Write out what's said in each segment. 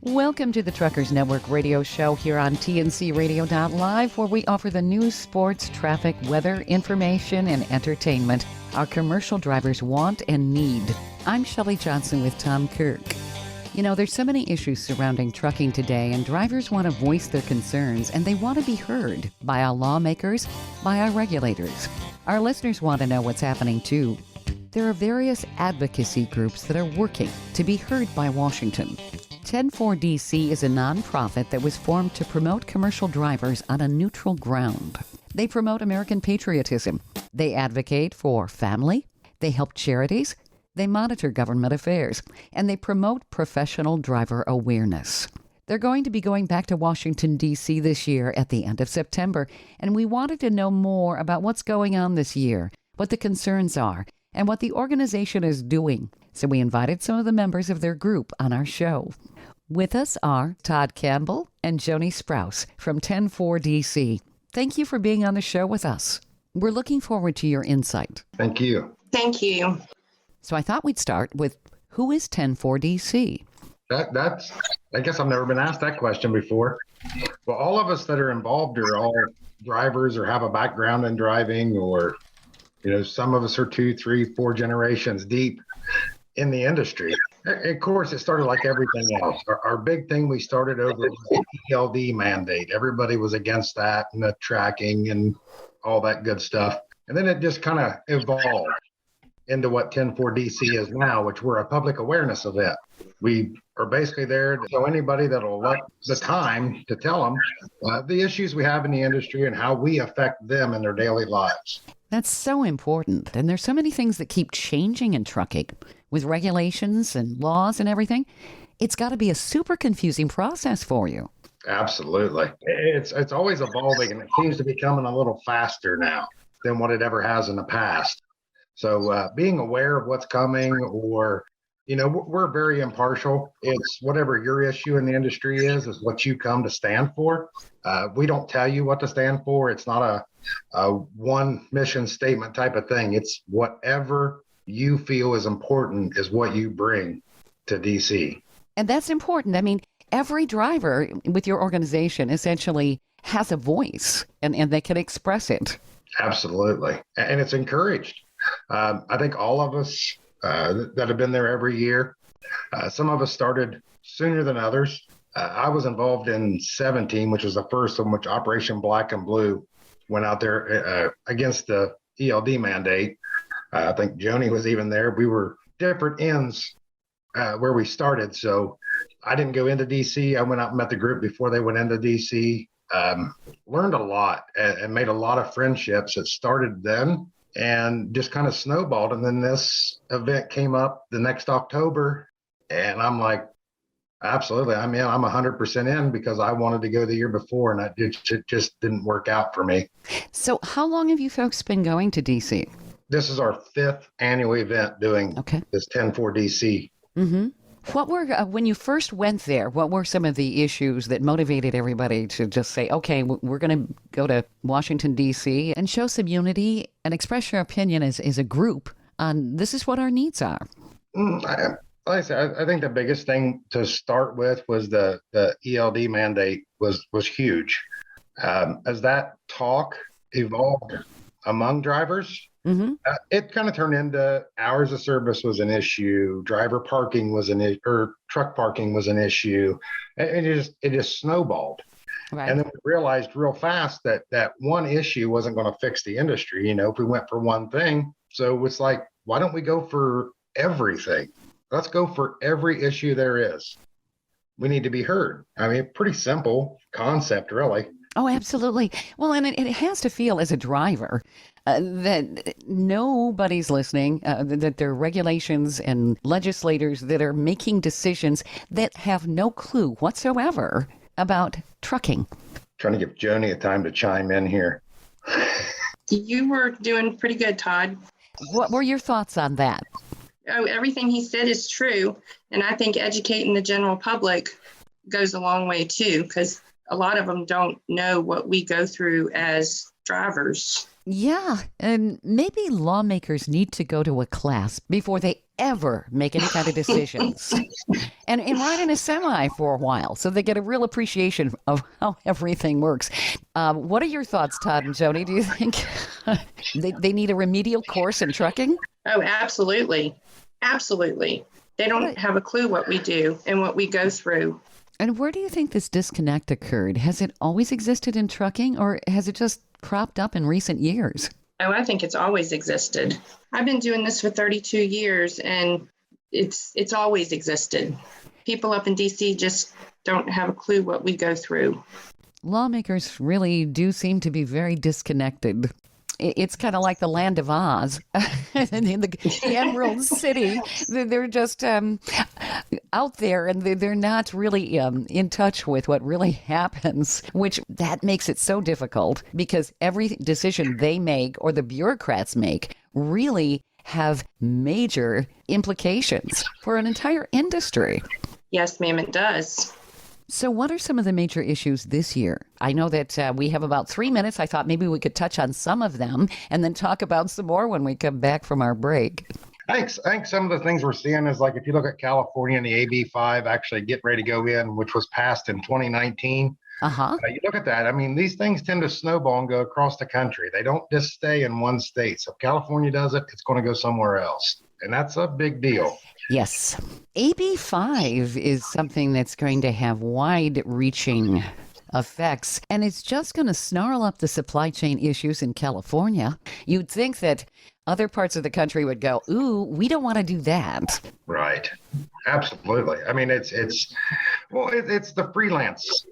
Welcome to the Truckers Network radio show here on TNCRadio.live, where we offer the news, sports, traffic, weather, information, and entertainment our commercial drivers want and need. I'm Shelley Johnson with Tom Kyrk. You know, there's so many issues surrounding trucking today, and drivers want to voice their concerns, and they want to be heard by our lawmakers, by our regulators. Our listeners want to know what's happening, too. There are various advocacy groups that are working to be heard by Washington. TenFour D.C. is a nonprofit that was formed to promote commercial drivers on a neutral ground. They promote American patriotism. They advocate for family. They help charities. They monitor government affairs. And they promote professional driver awareness. They're going to be going back to Washington, D.C. this year at the end of September. And we wanted to know more about what's going on this year, what the concerns are, and what the organization is doing. So we invited some of the members of their group on our show. With us are Todd Campbell and Joannie Sprouse from TenFour D.C. Thank you for being on the show with us. We're looking forward to your insight. Thank you. Thank you. So I thought we'd start with, who is TenFour D.C.? That's I guess I've never been asked that question before. Well, all of us that are involved are all drivers or have a background in driving, or, you know, some of us are 2, 3, 4 generations deep in the industry. Of course, it started like everything else. Our big thing we started over was the ELD mandate. Everybody was against that and the tracking and all that good stuff. And then it just kind of evolved into what TenFour DC is now, which we're a public awareness event. We are basically there to show anybody that'll let the time to tell them the issues we have in the industry and how we affect them in their daily lives. That's so important. And there's so many things that keep changing in trucking with regulations and laws and everything. It's got to be a super confusing process for you. Absolutely. It's always evolving, and it seems to be coming a little faster now than what it ever has in the past. So being aware of what's coming, or, you know, we're very impartial. It's whatever your issue in the industry is what you come to stand for. We don't tell you what to stand for. It's not a one mission statement type of thing. It's whatever you feel is important is what you bring to DC. And that's important. I mean, every driver with your organization essentially has a voice, and they can express it. Absolutely. And it's encouraged. I think all of us that have been there every year, some of us started sooner than others. I was involved in 17, which was the first one, which Operation Black and Blue went out there against the ELD mandate. I think Joannie was even there. We were different ends where we started. So I didn't go into DC. I went out and met the group before they went into DC. Learned a lot and made a lot of friendships that started then and just kind of snowballed. And then this event came up the next October, and I'm like, absolutely. I mean, I'm 100% in, because I wanted to go the year before, and it just didn't work out for me. So how long have you folks been going to DC? This is our 5th annual event doing this TenFour DC. Mm-hmm. What were, when you first went there, what were some of the issues that motivated everybody to just say, okay, we're going to go to Washington, D.C. and show some unity and express your opinion as a group on this is what our needs are? Like I said, I think the biggest thing to start with was the ELD mandate was huge. As that talk evolved among drivers, it kind of turned into hours of service was an issue, driver parking was an issue, or truck parking was an issue. And it just snowballed. Right. And then we realized real fast that one issue wasn't going to fix the industry, you know, if we went for one thing. So it's like, why don't we go for everything? Let's go for every issue there is. We need to be heard. I mean, pretty simple concept, really. Oh, absolutely. Well, and it has to feel as a driver that nobody's listening, that there are regulations and legislators that are making decisions that have no clue whatsoever about trucking. Trying to give Joannie a time to chime in here. You were doing pretty good, Todd. What were your thoughts on that? Oh, everything he said is true. And I think educating the general public goes a long way too, because a lot of them don't know what we go through as drivers. Yeah, and maybe lawmakers need to go to a class before they ever make any kind of decisions and ride in a semi for a while so they get a real appreciation of how everything works. What are your thoughts, Todd and Joni? Do you think they need a remedial course in trucking? Oh, absolutely. Absolutely. They don't have a clue what we do and what we go through. And where do you think this disconnect occurred? Has it always existed in trucking, or has it just cropped up in recent years? Oh, I think it's always existed. I've been doing this for 32 years, and it's always existed. People up in D.C. just don't have a clue what we go through. Lawmakers really do seem to be very disconnected. It's kind of like the Land of Oz in the Emerald City. They're just out there, and they're not really in touch with what really happens, which that makes it so difficult because every decision they make or the bureaucrats make really have major implications for an entire industry. Yes, ma'am, it does. So what are some of the major issues this year? I know that we have about 3 minutes. I thought maybe we could touch on some of them and then talk about some more when we come back from our break. I think some of the things we're seeing is like if you look at California and the AB5 actually get ready to go in, which was passed in 2019. You look at that. I mean, these things tend to snowball and go across the country. They don't just stay in one state. So if California does it, it's going to go somewhere else. And that's a big deal. Yes. AB5 is something that's going to have wide-reaching effects, and it's just going to snarl up the supply chain issues in California. You'd think that other parts of the country would go, ooh, we don't want to do that. Right. Absolutely. I mean, it's the freelance.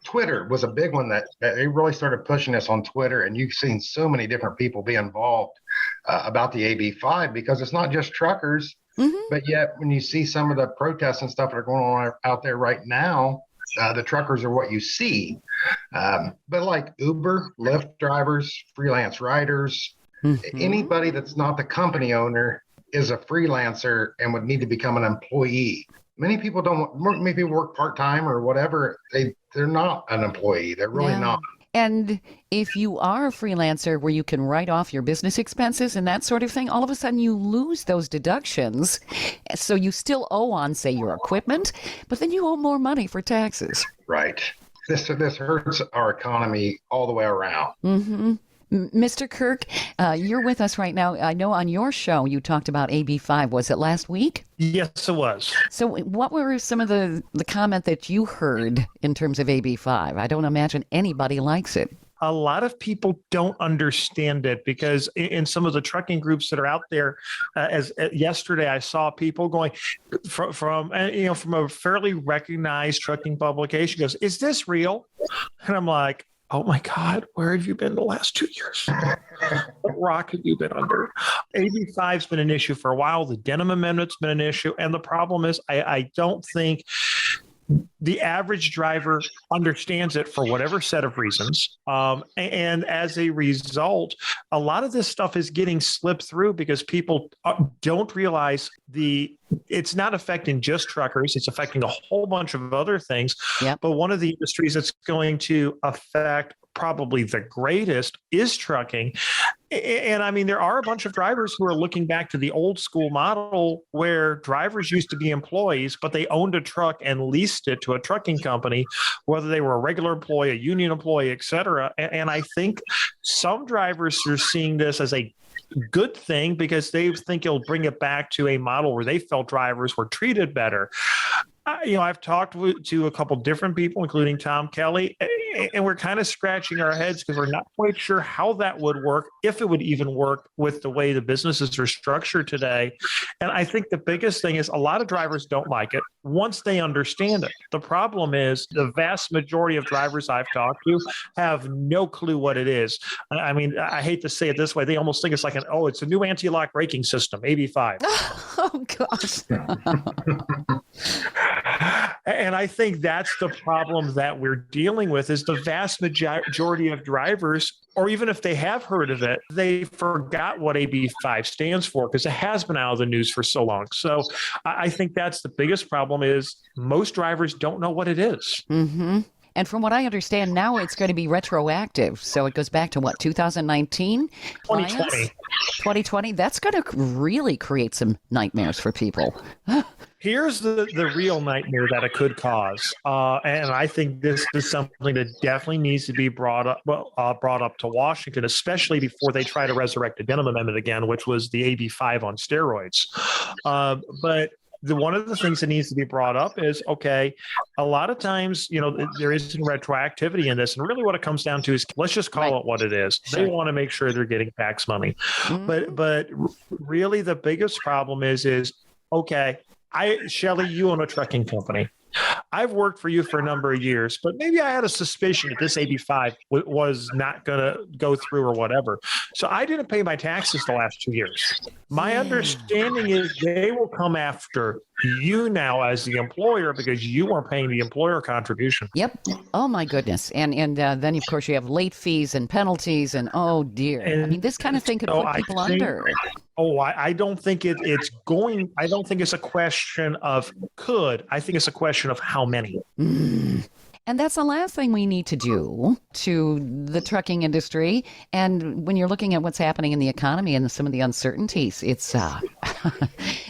Twitter was a big one that they really started pushing this on Twitter, and you've seen so many different people be involved about the AB5 because it's not just truckers. Mm-hmm. But yet, when you see some of the protests and stuff that are going on out there right now, the truckers are what you see. But like Uber, Lyft drivers, freelance riders, anybody that's not the company owner is a freelancer and would need to become an employee. Many people work part-time or whatever. They're not an employee. They're really not. And if you are a freelancer where you can write off your business expenses and that sort of thing, all of a sudden you lose those deductions. So you still owe on, say, your equipment, but then you owe more money for taxes. Right. This hurts our economy all the way around. Mm-hmm. Mr. Kyrk, you're with us right now. I know on your show you talked about AB5. Was it last week? Yes, it was. So what were some of the comment that you heard in terms of AB5? I don't imagine anybody likes it. A lot of people don't understand it because in some of the trucking groups that are out there, as yesterday I saw people going from a fairly recognized trucking publication goes, "Is this real?" And I'm like, oh my God, where have you been the last 2 years? What rock have you been under? AB5's been an issue for a while. The Denham Amendment's been an issue. And the problem is I don't think the average driver understands it for whatever set of reasons. And as a result, a lot of this stuff is getting slipped through because people don't realize it's not affecting just truckers. It's affecting a whole bunch of other things. Yep. But one of the industries that's going to affect probably the greatest is trucking. And I mean, there are a bunch of drivers who are looking back to the old school model where drivers used to be employees, but they owned a truck and leased it to a trucking company, whether they were a regular employee, a union employee, et cetera. And I think some drivers are seeing this as a good thing because they think it'll bring it back to a model where they felt drivers were treated better. I've talked to a couple different people, including Tom Kelly, and we're kind of scratching our heads because we're not quite sure how that would work, if it would even work with the way the businesses are structured today. And I think the biggest thing is a lot of drivers don't like it once they understand it. The problem is the vast majority of drivers I've talked to have no clue what it is. I mean, I hate to say it this way. They almost think it's like it's a new anti-lock braking system, AB5. Oh, gosh. And I think that's the problem that we're dealing with is the vast majority of drivers, or even if they have heard of it, they forgot what AB5 stands for because it has been out of the news for so long. So I think that's the biggest problem is most drivers don't know what it is. Mm-hmm. And from what I understand now, it's going to be retroactive. So it goes back to what, 2019? 2020. 2020. That's going to really create some nightmares for people. Here's the real nightmare that it could cause, and I think this is something that definitely needs to be brought up to Washington, especially before they try to resurrect the Denham Amendment again, which was the AB5 on steroids. But one of the things that needs to be brought up is, okay, a lot of times, there isn't retroactivity in this. And really what it comes down to is, let's just call it what it is. Sure. They want to make sure they're getting tax money. Mm-hmm. But really the biggest problem is, okay, Shelley, you own a trucking company. I've worked for you for a number of years, but maybe I had a suspicion that this AB5 was not going to go through or whatever. So I didn't pay my taxes the last 2 years. My understanding is they will come after you now as the employer because you weren't paying the employer contribution. Yep. Oh, my goodness. And then, of course, you have late fees and penalties. And oh, dear. I mean, this kind of thing could put people under. I don't think it's going. I don't think it's a question of could. I think it's a question of how many. And that's the last thing we need to do to the trucking industry. And when you're looking at what's happening in the economy and some of the uncertainties, it's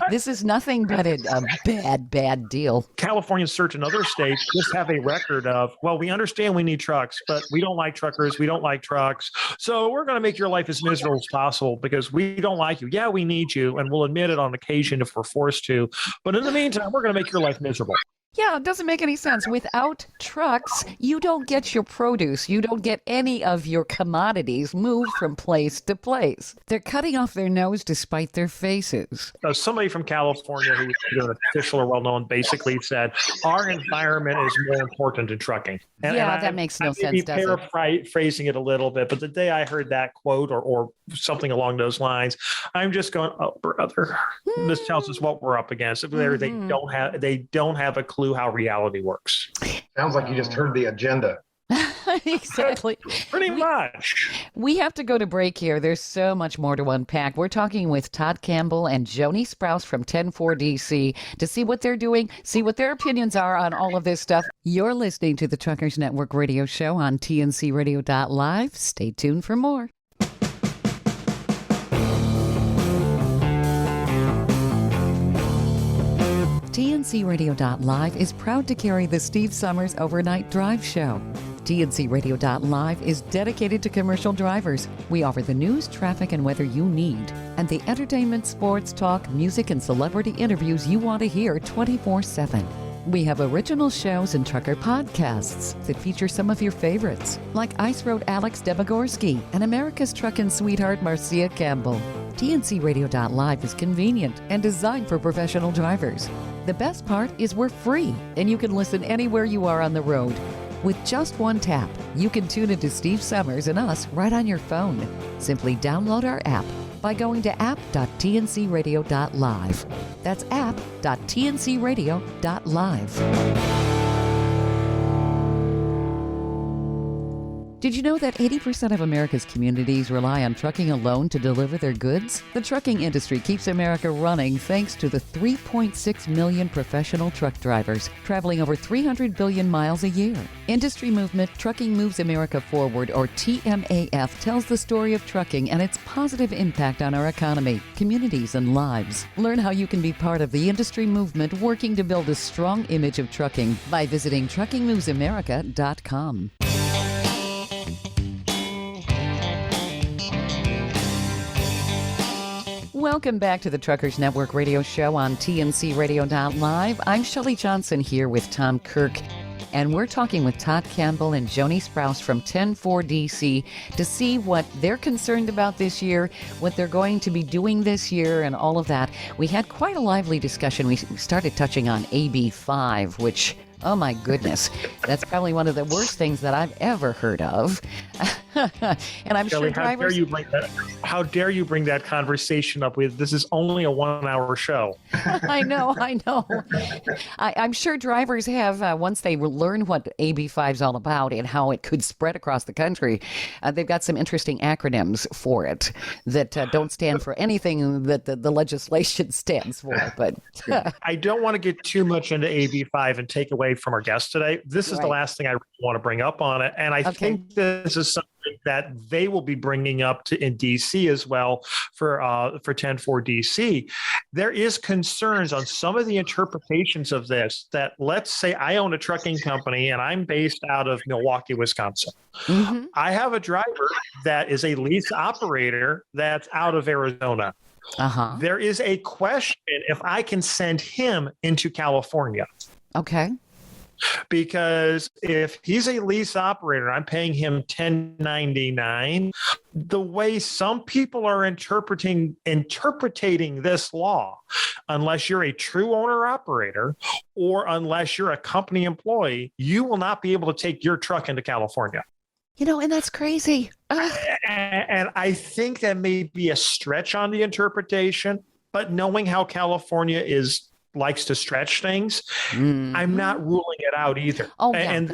this is nothing but a bad deal. California, certain other states just have a record of, well, we understand we need trucks, but we don't like truckers. We don't like trucks. So we're going to make your life as miserable as possible because we don't like you. Yeah, we need you. And we'll admit it on occasion if we're forced to. But in the meantime, we're going to make your life miserable. Yeah, it doesn't make any sense. Without trucks, you don't get your produce. You don't get any of your commodities moved from place to place. They're cutting off their nose to spite their faces. Somebody from California who was either an official or well-known basically said, our environment is more important than trucking. And that makes no sense, does it? Paraphrasing it a little bit, but the day I heard that quote or something along those lines, I'm just going, oh, brother, this tells us what we're up against. They don't have a clue how reality works. Sounds like you just heard the agenda. Exactly. Pretty much. We have to go to break here. There's so much more to unpack. We're talking with Todd Campbell and Joannie Sprouse from TenFour D.C. to see what they're doing, see what their opinions are on all of this stuff. You're listening to the Truckers Network radio show on TNCRadio.live. Stay tuned for more. TNCRadio.live is proud to carry the Steve Summers Overnight Drive Show. TNCRadio.live is dedicated to commercial drivers. We offer the news, traffic, and weather you need, and the entertainment, sports, talk, music, and celebrity interviews you want to hear 24/7. We have original shows and trucker podcasts that feature some of your favorites, like Ice Road Alex Debogorski and America's Truckin' Sweetheart Marcia Campbell. TNCRadio.live is convenient and designed for professional drivers. The best part is we're free, and you can listen anywhere you are on the road. With just one tap, you can tune into Steve Summers and us right on your phone. Simply download our app by going to app.tncradio.live. That's app.tncradio.live. Did you know that 80% of America's communities rely on trucking alone to deliver their goods? The trucking industry keeps America running thanks to the 3.6 million professional truck drivers traveling over 300 billion miles a year. Industry movement Trucking Moves America Forward, or TMAF, tells the story of trucking and its positive impact on our economy, communities, and lives. Learn how you can be part of the industry movement working to build a strong image of trucking by visiting truckingmovesamerica.com. Welcome back to the Truckers Network radio show on TNCRadio.live. I'm Shelley Johnson here with Tom Kyrk, and we're talking with Todd Campbell and Joannie Sprouse from TenFour D.C. to see what they're concerned about this year, what they're going to be doing this year, and all of that. We had quite a lively discussion. We started touching on AB5, which, oh my goodness, that's probably one of the worst things that I've ever heard of. And I'm Shelley, sure drivers... How dare you bring that conversation up with, this is only a 1 hour show. I know. I'm sure drivers have, once they learn what AB5 is all about and how it could spread across the country, they've got some interesting acronyms for it that don't stand for anything that the legislation stands for. But I don't want to get too much into AB5 and take away away from our guest today, this is the last thing I want to bring up on it. And I think this is something that they will be bringing up in DC as well for TenFour DC. There is concerns on some of the interpretations of this that, let's say I own a trucking company and I'm based out of Milwaukee, Wisconsin. Mm-hmm. I have a driver that is a lease operator that's out of Arizona. Uh-huh. There is a question if I can send him into California. Okay. Because if he's a lease operator, I'm paying him 1099. The way some people are interpreting this law, unless you're a true owner operator or unless you're a company employee, you will not be able to take your truck into California. And that's crazy. And I think that may be a stretch on the interpretation, but knowing how California likes to stretch things, I'm not ruling it out either. Oh, yeah, and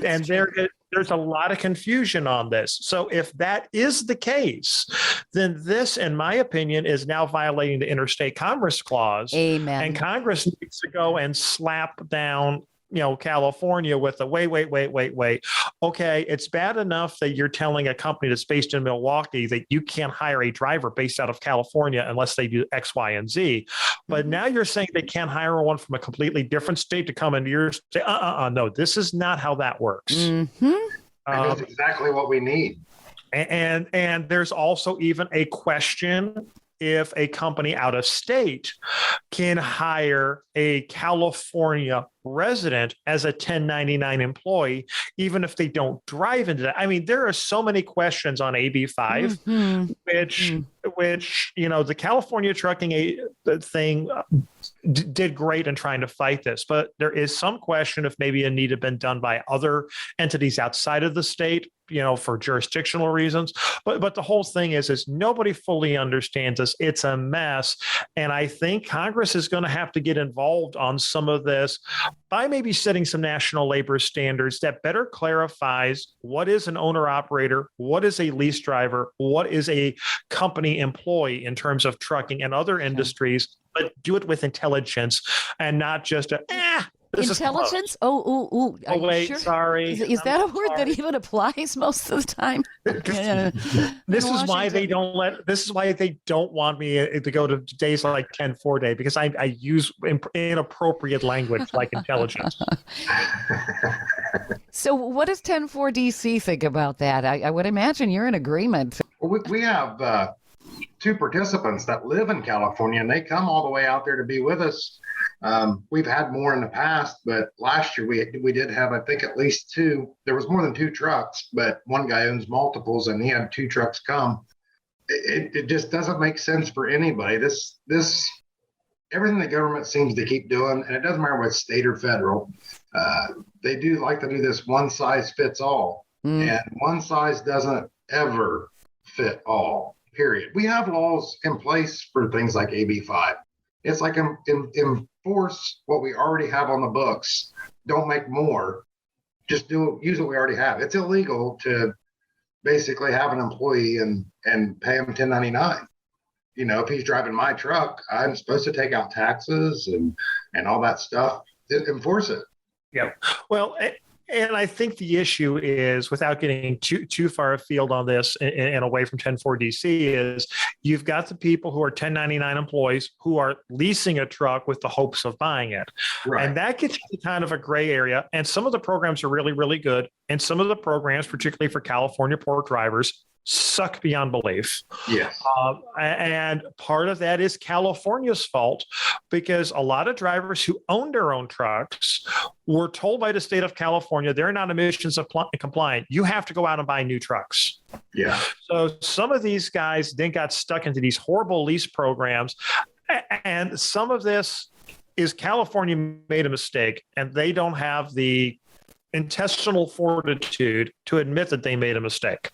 there's a lot of confusion on this. So if that is the case, then this, in my opinion, is now violating the Interstate Commerce Clause. Amen. And Congress needs to go and slap down California with a wait. Okay, it's bad enough that you're telling a company that's based in Milwaukee that you can't hire a driver based out of California unless they do X, Y, and Z. But now you're saying they can't hire one from a completely different state to come into your state. No, this is not how that works. Mm-hmm. That's exactly what we need. And there's also even a question if a company out of state can hire a California resident as a 1099 employee, even if they don't drive into that. I mean, there are so many questions on AB 5, which the California trucking thing did great in trying to fight this, but there is some question if maybe it need to have been done by other entities outside of the state, for jurisdictional reasons. But the whole thing is nobody fully understands this. It's a mess. And I think Congress is going to have to get involved on some of this by maybe setting some national labor standards that better clarifies what is an owner operator, what is a lease driver, what is a company employee in terms of trucking and other industries, but do it with intelligence and not just intelligence? Oh, wait, sure? Sorry. Is that a word that even applies most of the time? This is why they don't want me to go to days like TenFour Day, because I use inappropriate language like intelligence. So what does TenFour DC think about that? I would imagine you're in agreement. We have two participants that live in California, and they come all the way out there to be with us. We've had more in the past, but last year we did have, I think, at least two. There was more than two trucks, but one guy owns multiples, and he had two trucks come. It just doesn't make sense for anybody. This everything the government seems to keep doing, and it doesn't matter what state or federal, they do like to do this one size fits all, and one size doesn't ever fit all. Period. We have laws in place for things like AB 5. It's like enforce what we already have on the books. Don't make more. Just use what we already have. It's illegal to basically have an employee and pay him 1099. If he's driving my truck, I'm supposed to take out taxes and all that stuff. Enforce it. Yeah. Well, and I think the issue is, without getting too far afield on this and away from TenFour DC, is you've got the people who are 1099 employees who are leasing a truck with the hopes of buying it. Right. And that gets you kind of a gray area. And some of the programs are really, really good. And some of the programs, particularly for California port drivers, suck beyond belief. Yes. And part of that is California's fault, because a lot of drivers who own their own trucks were told by the state of California they're not emissions compliant. You have to go out and buy new trucks. Yeah. So some of these guys then got stuck into these horrible lease programs. And some of this is California made a mistake, and they don't have the intestinal fortitude to admit that they made a mistake,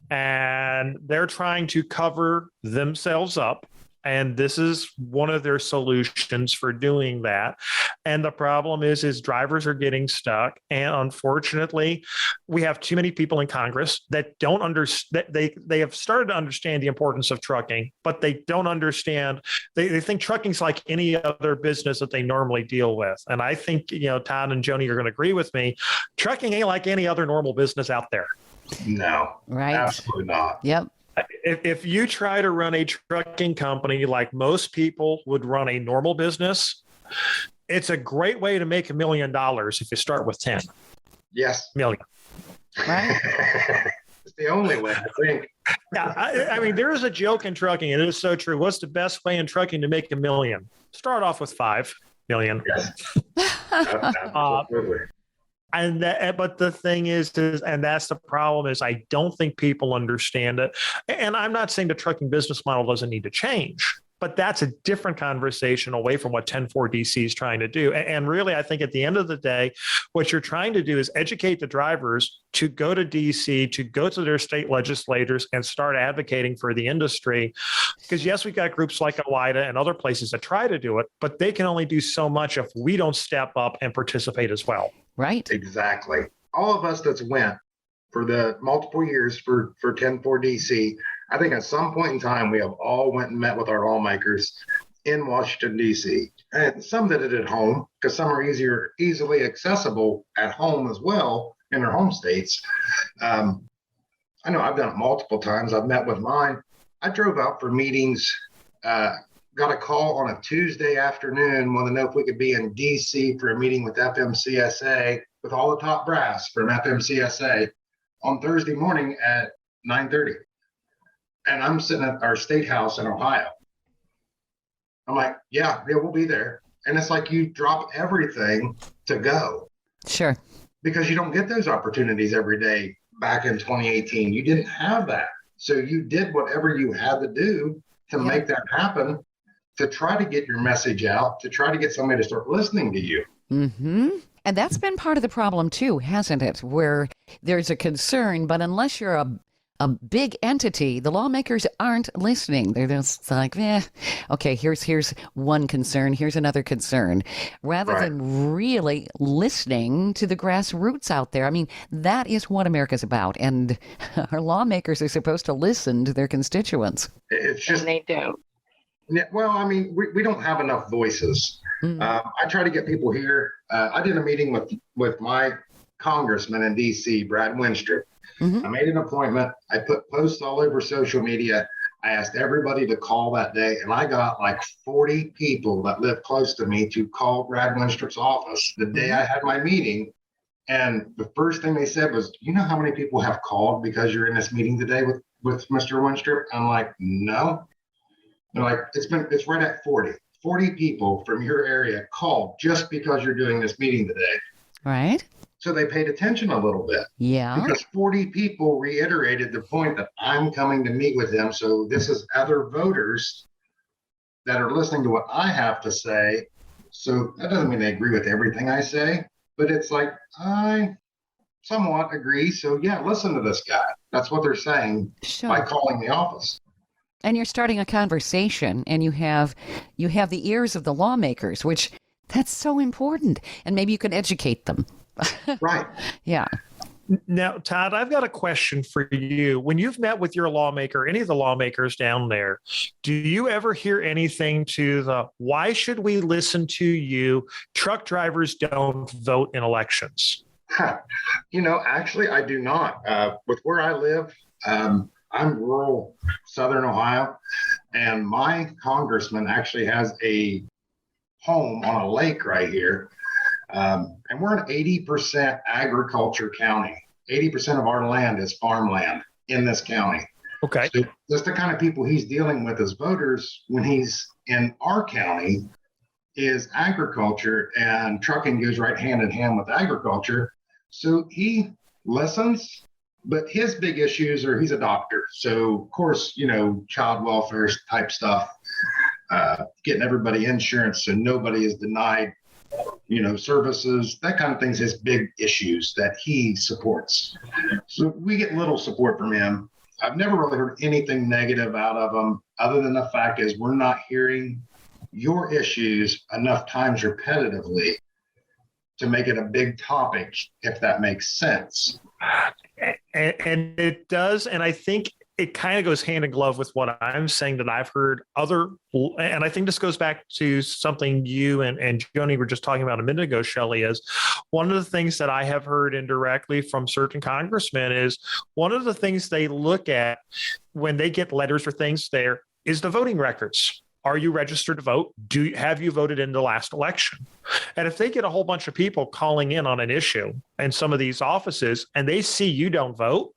and they're trying to cover themselves up And this is one of their solutions for doing that. And the problem is drivers are getting stuck. And unfortunately, we have too many people in Congress that don't understand. They have started to understand the importance of trucking, but they don't understand. They think trucking's like any other business that they normally deal with. And I think, Todd and Joannie are going to agree with me. Trucking ain't like any other normal business out there. No, Right. absolutely not. Yep. If you try to run a trucking company like most people would run a normal business, it's a great way to make $1 million if you start with 10 Yes. million. Right. It's the only way, I think. Yeah, I mean, there is a joke in trucking, and it is so true. What's the best way in trucking to make $1 million? Start off with 5 million. Yes. Absolutely. But the thing is, and that's the problem, is I don't think people understand it. And I'm not saying the trucking business model doesn't need to change, but that's a different conversation away from what TenFour DC is trying to do. And really, I think at the end of the day, what you're trying to do is educate the drivers to go to DC, to go to their state legislators and start advocating for the industry. Because yes, we've got groups like OIDA and other places that try to do it, but they can only do so much if we don't step up and participate as well. Right. Exactly. All of us that's went for the multiple years for TenFour DC, I think at some point in time, we have all went and met with our lawmakers in Washington, D.C. And some did it at home because some are easily accessible at home as well in their home states. I know I've done it multiple times. I've met with mine. I drove out for meetings, got a call on a Tuesday afternoon, wanted to know if we could be in DC for a meeting with FMCSA, with all the top brass from FMCSA on Thursday morning at 9:30. And I'm sitting at our state house in Ohio. I'm like, yeah, we'll be there. And it's like you drop everything to go. Sure. Because you don't get those opportunities every day back in 2018. You didn't have that. So you did whatever you had to do to make that happen, to try to get your message out, to try to get somebody to start listening to you. Mm-hmm. And that's been part of the problem too, hasn't it? Where there's a concern, but unless you're a big entity, the lawmakers aren't listening. They're just like, okay, here's one concern, here's another concern, rather than really listening to the grassroots out there. I mean, that is what America's about. And our lawmakers are supposed to listen to their constituents. It's just, and they don't. Yeah, well, I mean, we don't have enough voices. I try to get people here. I did a meeting with my congressman in D.C., Brad Winstrup. I made an appointment. I put posts all over social media. I asked everybody to call that day, and I got like 40 people that live close to me to call Brad Winstrup's office the day I had my meeting. And the first thing they said was, you know how many people have called because you're in this meeting today with Mr. Winstrup? I'm like, no. They're like, it's right at 40. 40 people from your area called just because you're doing this meeting today. Right. So they paid attention a little bit. Yeah. Because 40 people reiterated the point that I'm coming to meet with them. So this is other voters that are listening to what I have to say. So that doesn't mean they agree with everything I say, but it's like, I somewhat agree. So yeah, listen to this guy. That's what they're saying by calling the office. And you're starting a conversation, and you have the ears of the lawmakers, which that's so important. And maybe you can educate them. Right. Yeah. Now, Todd, I've got a question for you. When you've met with your lawmaker, any of the lawmakers down there, do you ever hear anything to the, why should we listen to you? Truck drivers don't vote in elections. Actually, I do not. With where I live, I'm rural Southern Ohio, and my congressman actually has a home on a lake right here. And we're an 80% agriculture county. 80% of our land is farmland in this county. Okay. So just the kind of people he's dealing with as voters when he's in our county is agriculture, and trucking goes right hand in hand with agriculture. So he listens, but his big issues are he's a doctor. So of course, child welfare type stuff, getting everybody insurance so nobody is denied services, that kind of thing's his big issues that he supports. So we get little support from him. I've never really heard anything negative out of them, other than the fact is we're not hearing your issues enough times repetitively to make it a big topic, if that makes sense. And it does. And I think it kind of goes hand in glove with what I'm saying that I've heard and I think this goes back to something you and Joannie were just talking about a minute ago, Shelley, is one of the things that I have heard indirectly from certain congressmen is one of the things they look at when they get letters or things there is the voting records. Are you registered to vote? Have you voted in the last election? And if they get a whole bunch of people calling in on an issue in some of these offices and they see you don't vote,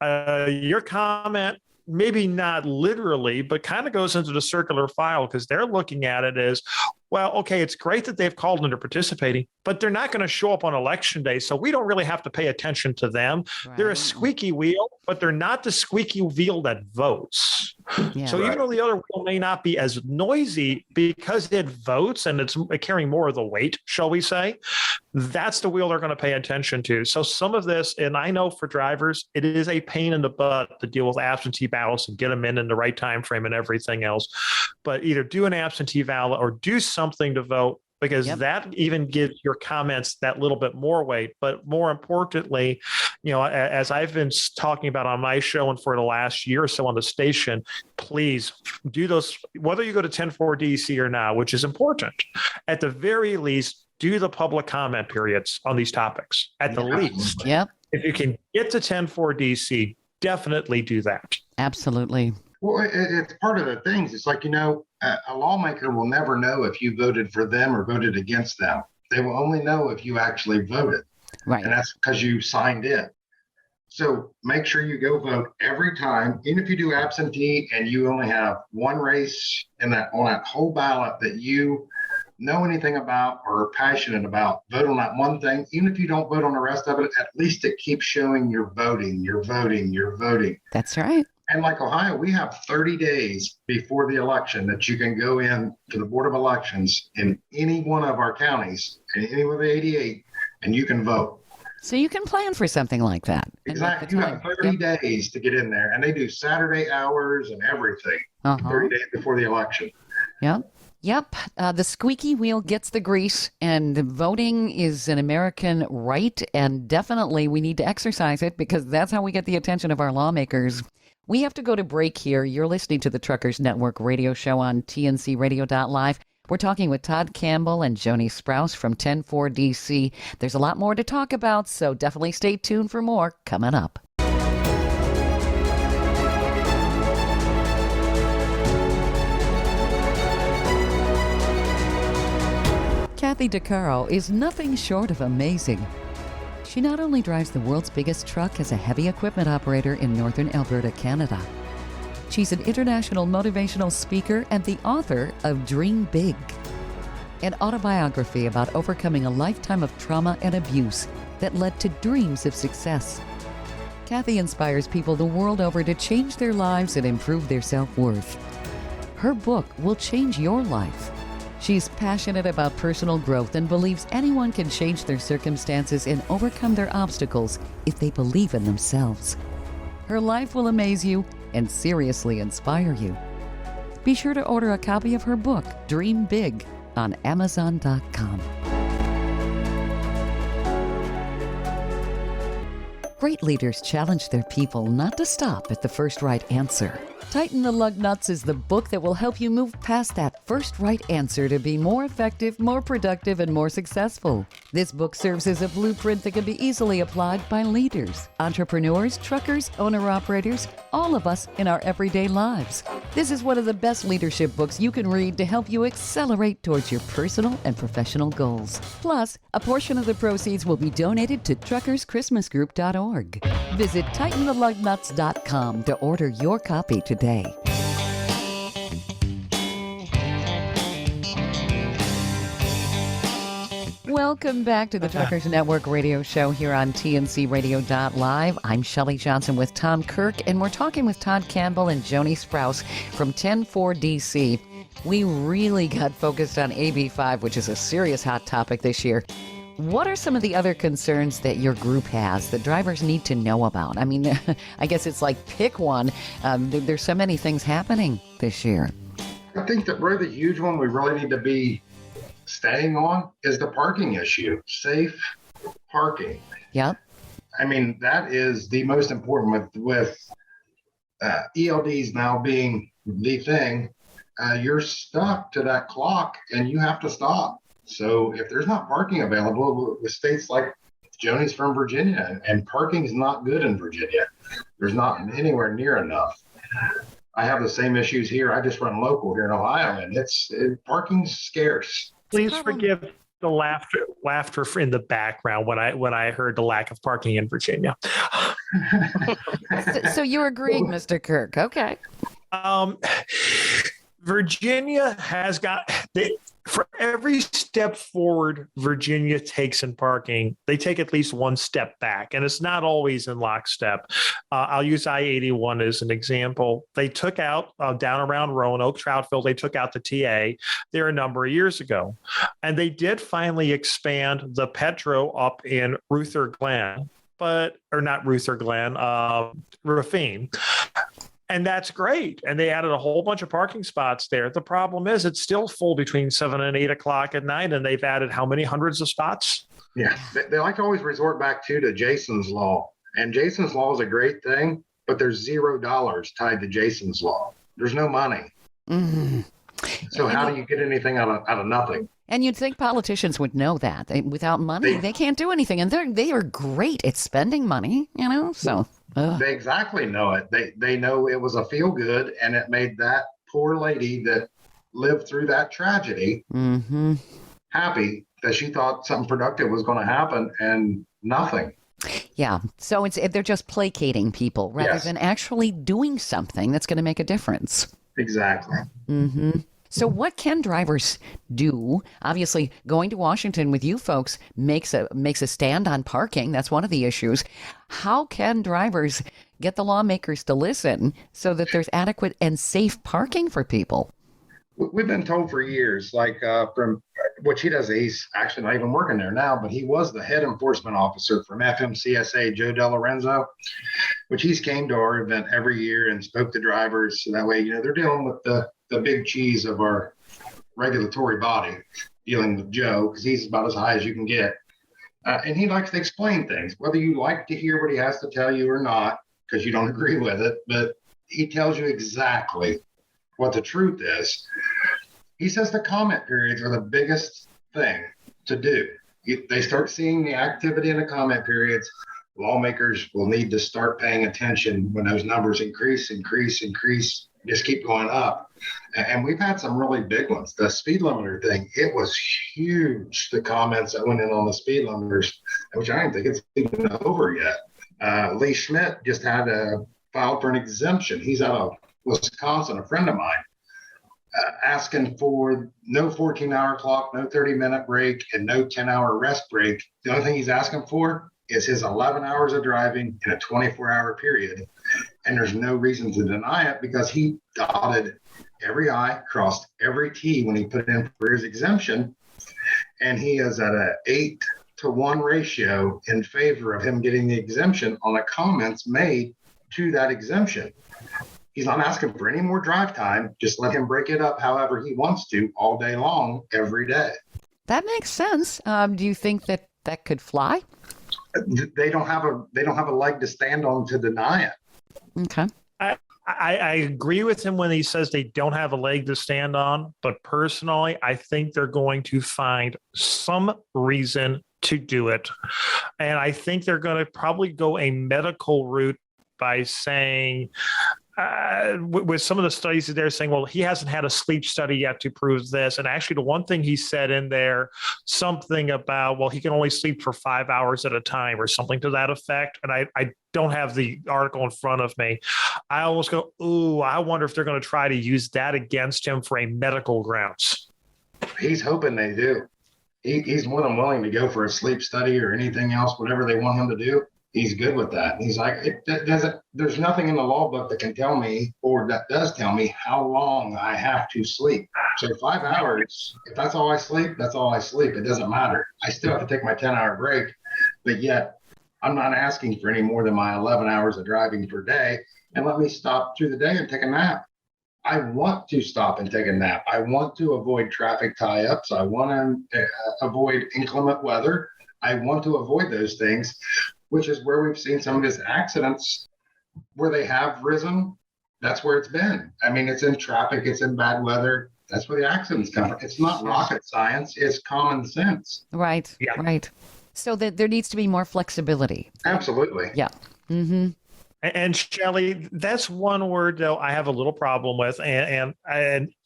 your comment, maybe not literally, but kind of goes into the circular file because they're looking at it as, well, okay, it's great that they've called and they're participating, but they're not going to show up on election day. So we don't really have to pay attention to them. Right. They're a squeaky wheel, but they're not the squeaky wheel that votes. Yeah. So even though the other wheel may not be as noisy because it votes and it's carrying more of the weight, shall we say, that's the wheel they're going to pay attention to. So some of this, and I know for drivers, it is a pain in the butt to deal with absentee ballots and get them in the right time frame and everything else. But either do an absentee ballot or do something to vote, because that even gives your comments that little bit more weight. But more importantly, as I've been talking about on my show and for the last year or so on the station, please do those, whether you go to TenFour DC or not, which is important, at the very least, do the public comment periods on these topics at the least. Yep. If you can get to TenFour DC, definitely do that. Absolutely. Well, it's part of the things. It's like, a lawmaker will never know if you voted for them or voted against them. They will only know if you actually voted. Right. And that's because you signed in. So make sure you go vote every time, even if you do absentee and you only have one race on that whole ballot that you know anything about or are passionate about, vote on that one thing. Even if you don't vote on the rest of it, at least it keeps showing you're voting. That's right. And like Ohio, we have 30 days before the election that you can go in to the Board of Elections in any one of our counties, and any of the 88, and you can vote. So you can plan for something like that. Exactly. You have 30 days to get in there, and they do Saturday hours and everything 30 days before the election. Yep. The squeaky wheel gets the grease, and voting is an American right, and definitely we need to exercise it because that's how we get the attention of our lawmakers. We have to go to break here. You're listening to the Truckers Network radio show on TNCRadio.live. We're talking with Todd Campbell and Joannie Sprouse from TenFour DC. There's a lot more to talk about, so definitely stay tuned for more coming up. Kathy DeCaro is nothing short of amazing. She not only drives the world's biggest truck as a heavy equipment operator in northern Alberta, Canada. She's an international motivational speaker and the author of Dream Big, an autobiography about overcoming a lifetime of trauma and abuse that led to dreams of success. Kathy inspires people the world over to change their lives and improve their self-worth. Her book will change your life. She's passionate about personal growth and believes anyone can change their circumstances and overcome their obstacles if they believe in themselves. Her life will amaze you and seriously inspire you. Be sure to order a copy of her book, Dream Big, on Amazon.com. Great leaders challenge their people not to stop at the first right answer. Tighten the Lug Nuts is the book that will help you move past that first right answer to be more effective, more productive, and more successful. This book serves as a blueprint that can be easily applied by leaders, entrepreneurs, truckers, owner-operators, all of us in our everyday lives. This is one of the best leadership books you can read to help you accelerate towards your personal and professional goals. Plus, a portion of the proceeds will be donated to truckerschristmasgroup.org. Visit TightenTheLugNuts.com to order your copy today. Welcome back to the Truckers Network radio show here on TNCRadio.live. I'm Shelley Johnson with Tom Kyrk, and we're talking with Todd Campbell and Joannie Sprouse from TenFour DC. We really got focused on AB5, which is a serious hot topic this year. What are some of the other concerns that your group has that drivers need to know about? I mean, I guess it's like pick one. There's so many things happening this year. I think that really the huge one we really need to be staying on is the parking issue, safe parking. Yep. I mean, that is the most important with ELDs now being the thing. You're stuck to that clock and you have to stop. So if there's not parking available with states like Joanie's from Virginia, and parking is not good in Virginia, there's not anywhere near enough. I have the same issues here. I just run local here in Ohio, and parking's scarce. Please forgive the laughter in the background when I heard the lack of parking in Virginia. So you're agreeing, Mr. Kyrk. Okay. Virginia has got for every step forward Virginia takes in parking, they take at least one step back, and it's not always in lockstep. I'll use I-81 as an example. They took out down around Roanoke, Troutville, they took out the TA there a number of years ago, and they did finally expand the Petro up in Ruther Glen, Raphine. And that's great. And they added a whole bunch of parking spots there. The problem is it's still full between 7 and 8 o'clock at night. And they've added how many hundreds of spots? Yeah, they like to always resort back to Jason's Law. And Jason's Law is a great thing, but there's $0 tied to Jason's Law. There's no money. Mm-hmm. So how do you get anything out of nothing? And you'd think politicians would know that. Without money, they can't do anything. And they are great at spending money, so... They exactly know it. They know it was a feel good, and it made that poor lady that lived through that tragedy happy that she thought something productive was going to happen, and nothing. Yeah. So they're just placating people rather than actually doing something that's going to make a difference. Exactly. Mm-hmm. So what can drivers do? Obviously, going to Washington with you folks makes a stand on parking. That's one of the issues. How can drivers get the lawmakers to listen so that there's adequate and safe parking for people? We've been told for years, from what he does, he's actually not even working there now, but he was the head enforcement officer from FMCSA, Joe DeLorenzo, which he's came to our event every year and spoke to drivers. So that way, they're dealing with the big cheese of our regulatory body, dealing with Joe, because he's about as high as you can get. And he likes to explain things, whether you like to hear what he has to tell you or not, because you don't agree with it, but he tells you exactly what the truth is. He says the comment periods are the biggest thing to do. They start seeing the activity in the comment periods. Lawmakers will need to start paying attention when those numbers increase, just keep going up. And we've had some really big ones. The speed limiter thing, it was huge, the comments that went in on the speed limiters, which I don't think it's even over yet. Lee Schmidt just had filed for an exemption. He's out of Wisconsin, a friend of mine, asking for no 14-hour clock, no 30-minute break, and no 10-hour rest break. The only thing he's asking for is his 11 hours of driving in a 24-hour period. And there's no reason to deny it because he dotted every I, crossed every T when he put in for his exemption. And he is at an 8-to-1 ratio in favor of him getting the exemption on the comments made to that exemption. He's not asking for any more drive time. Just let him break it up however he wants to all day long, every day. That makes sense. Do you think that could fly? They don't have a leg to stand on to deny it. Okay. I agree with him when he says they don't have a leg to stand on, but personally, I think they're going to find some reason to do it. And I think they're going to probably go a medical route by saying, with some of the studies that they're saying, well, he hasn't had a sleep study yet to prove this. And actually, the one thing he said in there, something about, well, he can only sleep for 5 hours at a time or something to that effect. And I don't have the article in front of me. I almost go, ooh, I wonder if they're going to try to use that against him for a medical grounds. He's hoping they do. He's more than willing to go for a sleep study or anything else, whatever they want him to do. he's good with that. He's like, there's nothing in the law book that can tell me, or that does tell me, how long I have to sleep. So 5 hours, if that's all I sleep, that's all I sleep. It doesn't matter. I still have to take my 10-hour break, but yet I'm not asking for any more than my 11 hours of driving per day. And let me stop through the day and take a nap. I want to stop and take a nap. I want to avoid traffic tie-ups. I want to avoid inclement weather. I want to avoid those things, which is where we've seen some of these accidents where they have risen. That's where it's been. I mean, it's in traffic, it's in bad weather. That's where the accidents come from. It's not rocket science, it's common sense. Right, right. So that there needs to be more flexibility. Absolutely. Yeah. Mm-hmm. And Shelley, that's one word though I have a little problem with, and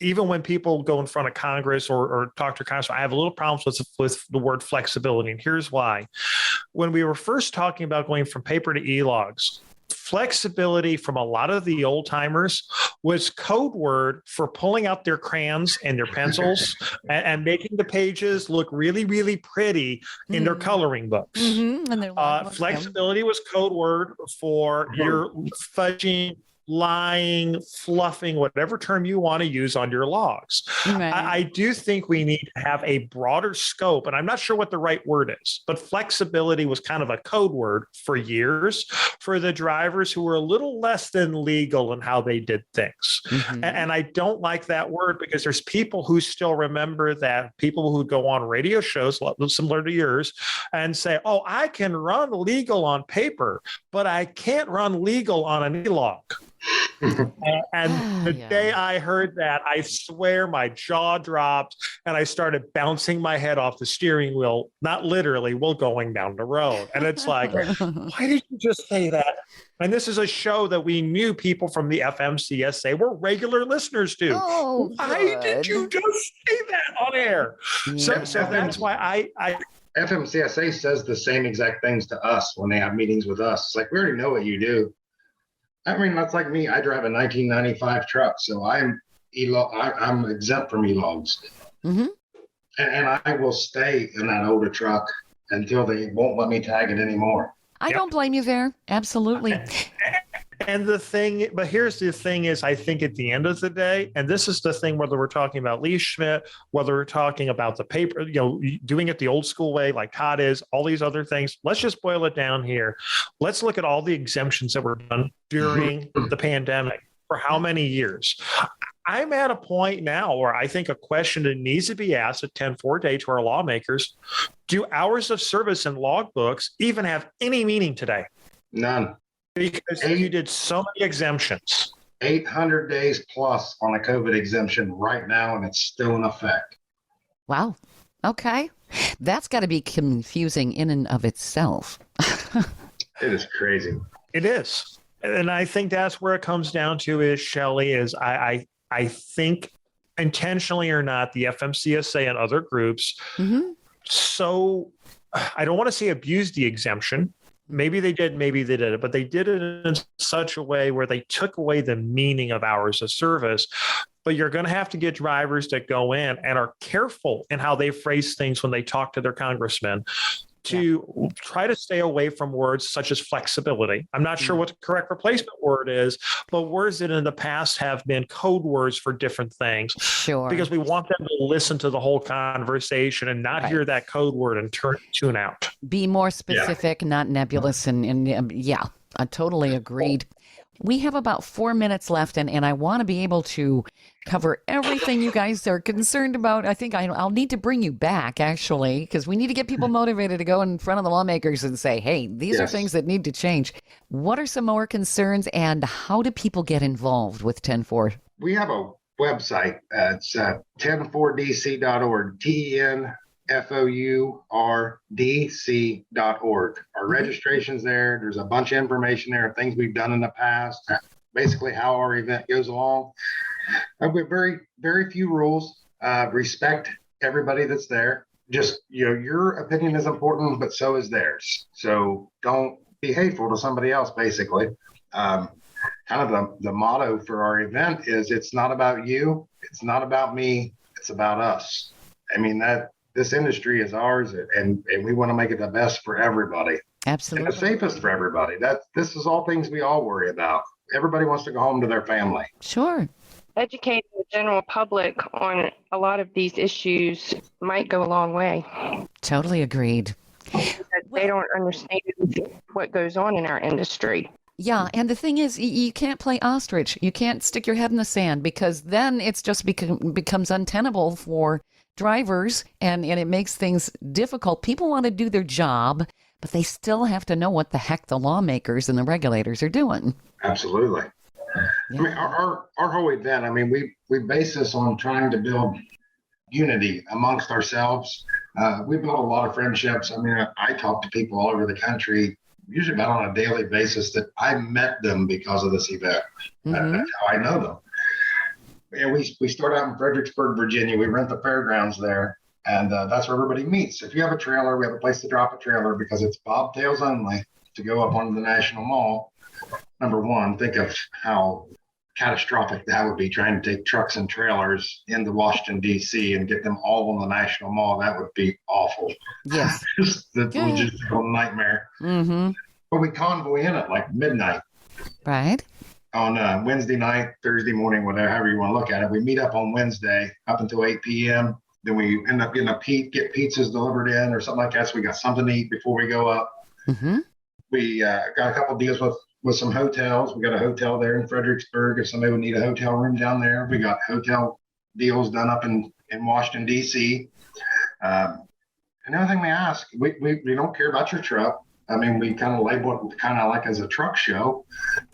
even when people go in front of Congress or talk to Congress, I have a little problems with the word flexibility, and here's why. When we were first talking about going from paper to e-logs, flexibility from a lot of the old timers was code word for pulling out their crayons and their pencils and making the pages look really, really pretty in their coloring books. Mm-hmm. And flexibility was code word for your fudging, lying, fluffing, whatever term you want to use on your logs. Right. I do think we need to have a broader scope, and I'm not sure what the right word is, but flexibility was kind of a code word for years for the drivers who were a little less than legal in how they did things. Mm-hmm. And I don't like that word because there's people who still remember that, people who go on radio shows similar to yours and say, oh, I can run legal on paper, but I can't run legal on an e-log. And the day I heard that, I swear my jaw dropped and I started bouncing my head off the steering wheel, not literally, while going down the road. And it's like, why did you just say that? And this is a show that we knew people from the FMCSA were regular listeners to. Oh, why did you just say that on air? Yeah. So that's why I FMCSA says the same exact things to us when they have meetings with us. It's like, we already know what you do. I mean, that's like me. I drive a 1995 truck, so I'm exempt from e-logs. Mm-hmm. And I will stay in that older truck until they won't let me tag it anymore. I don't blame you there. Absolutely. And but here's the thing is, I think at the end of the day, and this is the thing, whether we're talking about Lee Schmidt, whether we're talking about the paper, doing it the old school way, like Todd is, all these other things, let's just boil it down here. Let's look at all the exemptions that were done during the pandemic for how many years. I'm at a point now where I think a question that needs to be asked at TenFour Day to our lawmakers: do hours of service and logbooks even have any meaning today? None. Because you did so many exemptions. 800 days plus on a COVID exemption right now, and it's still in effect. Wow. Okay. That's got to be confusing in and of itself. It is crazy. It is. And I think that's where it comes down to is, Shelley, is I think intentionally or not, the FMCSA and other groups, so I don't want to say abuse the exemption. Maybe they did, maybe they didn't, but they did it in such a way where they took away the meaning of hours of service. But you're going to have to get drivers that go in and are careful in how they phrase things when they talk to their congressmen to try to stay away from words such as flexibility. I'm not sure what the correct replacement word is, but words that in the past have been code words for different things. Sure. Because we want them to listen to the whole conversation and not hear that code word and tune out. Be more specific, not nebulous. And I totally agreed. We have about 4 minutes left, and I want to be able to cover everything you guys are concerned about. I think I'll need to bring you back, actually, because we need to get people motivated to go in front of the lawmakers and say, hey, these are things that need to change. What are some more concerns, and how do people get involved with TenFour? We have a website. It's TenFourDC.org, TenFourdC.org. Our registration's there. There's a bunch of information there of things we've done in the past, basically how our event goes along. With very, very few rules. Respect everybody that's there. Just, your opinion is important, but so is theirs. So don't be hateful to somebody else, basically. Kind of the motto for our event is, it's not about you, it's not about me, it's about us. I mean, this industry is ours, and we want to make it the best for everybody. Absolutely. and the safest for everybody. This is all things we all worry about. Everybody wants to go home to their family. Sure. Educating the general public on a lot of these issues might go a long way. Totally agreed. Because they don't understand what goes on in our industry. Yeah, and the thing is, you can't play ostrich. You can't stick your head in the sand, because then it's just becomes untenable for drivers, and it makes things difficult. People want to do their job, but they still have to know what the heck the lawmakers and the regulators are doing. Absolutely. Yeah. I mean, our whole event, I mean, we base this on trying to build unity amongst ourselves. We built a lot of friendships. I mean, I talk to people all over the country, usually about on a daily basis, that I met them because of this event. Mm-hmm. That's how I know them. And we start out in Fredericksburg, Virginia. We rent the fairgrounds there, and that's where everybody meets. If you have a trailer, we have a place to drop a trailer, because it's bobtails only to go up onto the National Mall. Number one, think of how catastrophic that would be, trying to take trucks and trailers into Washington, D.C. and get them all on the National Mall. That would be awful. Yes. Just the logistical nightmare. Mm-hmm. But we convoy in at like midnight Right. on Wednesday night, Thursday morning, whatever, however you want to look at it. We meet up on Wednesday up until 8 p.m. Then we end up getting get pizzas delivered in or something like that. So we got something to eat before we go up. Mm-hmm. We got a couple deals with some hotels. We got a hotel there in Fredericksburg. If somebody would need a hotel room down there, we got hotel deals done up in Washington, D.C. Another thing we ask, we don't care about your truck. I mean, we kind of label it kind of like as a truck show,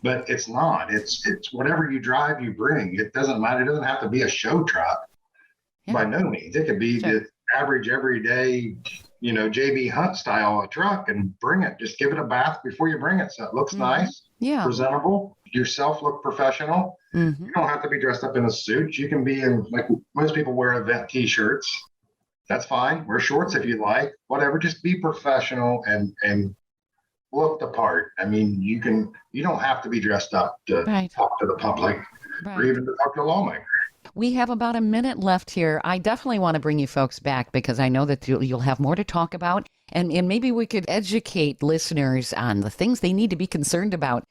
but it's not. It's whatever you drive, you bring. It doesn't matter. It doesn't have to be a show truck by no means. It could be the average, everyday, JB Hunt style truck, and bring it. Just give it a bath before you bring it, so it looks nice, presentable. Yourself look professional. Mm-hmm. You don't have to be dressed up in a suit. You can be in, like most people wear event T-shirts. That's fine. Wear shorts if you like. Whatever. Just be professional and look the part. I mean, you don't have to be dressed up to talk to the public or even to talk to a lawmaker. We have about a minute left here. I definitely want to bring you folks back, because I know that you'll have more to talk about, and maybe we could educate listeners on the things they need to be concerned about.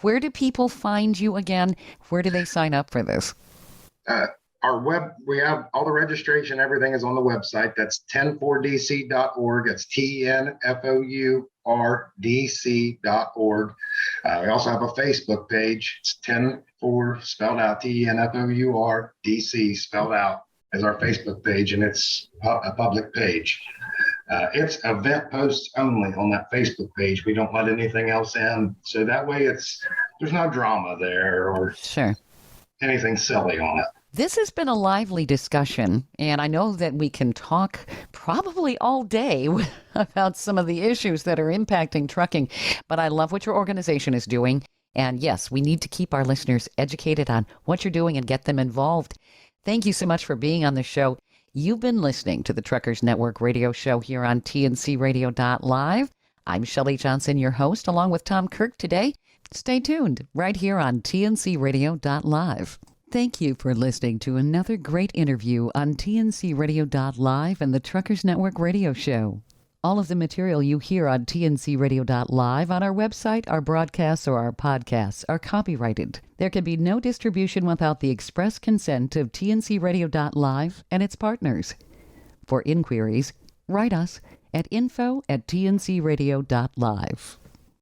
Where do people find you again? Where do they sign up for this? Our web, we have all the registration, everything is on the website. That's TenFourDC.org. It's TenFourDC.org. We also have a Facebook page. It's TenFour, spelled out, TenFour, DC, spelled out, as our Facebook page, and it's a public page. It's event posts only on that Facebook page. We don't let anything else in. So that way there's no drama there or anything silly on it. This has been a lively discussion, and I know that we can talk probably all day about some of the issues that are impacting trucking, but I love what your organization is doing. And yes, we need to keep our listeners educated on what you're doing and get them involved. Thank you so much for being on the show. You've been listening to the Truckers Network radio show here on TNCRadio.live. I'm Shelley Johnson, your host, along with Tom Kyrk today. Stay tuned right here on TNCRadio.live. Thank you for listening to another great interview on TNCRadio.live and the Truckers Network radio show. All of the material you hear on TNCRadio.live, on our website, our broadcasts, or our podcasts are copyrighted. There can be no distribution without the express consent of TNCRadio.live and its partners. For inquiries, write us at info@tncradio.live.